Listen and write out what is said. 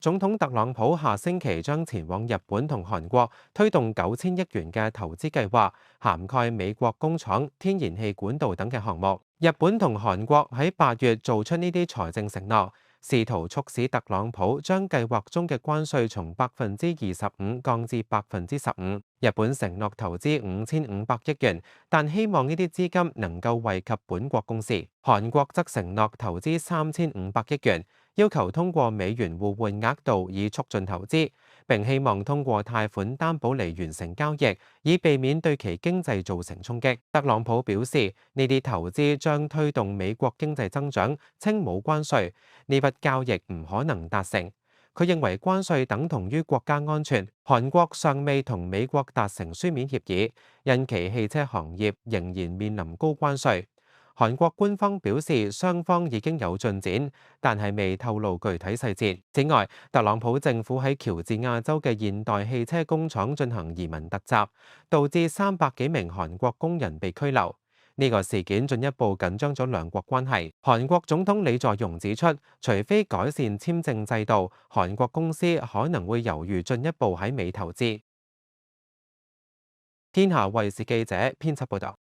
總統特朗普下星期將前往日本同韓國推動9000億元嘅投資計劃，涵蓋美國工廠、天然氣管道等嘅項目。日本同韓國喺8月做出呢啲財政承諾，試圖促使特朗普將計劃中嘅關稅從25%降至15%。日本承諾投資5500億元，但希望呢啲資金能夠惠及本國公司。韓國則承諾投資3500億元，要求通過美元互換額度以促進投資，並希望通過貸款擔保嚟完成交易，以避免對其經濟造成衝擊。特朗普表示，呢啲投資將推動美國經濟增長，稱冇關稅，呢筆交易唔可能達成。佢認為關稅等同於國家安全，韓國尚未同美國達成書面協議，因其汽車行業仍然面臨高關稅。韓國官方表示雙方已經有進展，但係未透露具體細節。此外，特朗普政府喺喬治亞州嘅現代汽車工廠進行移民突襲，導致300幾名韓國工人被拘留。呢個事件進一步緊張咗兩國關係。韓國總統李在鎔指出，除非改善簽證制度，韓國公司可能會猶豫進一步喺美投資。天下衛視記者編輯報道。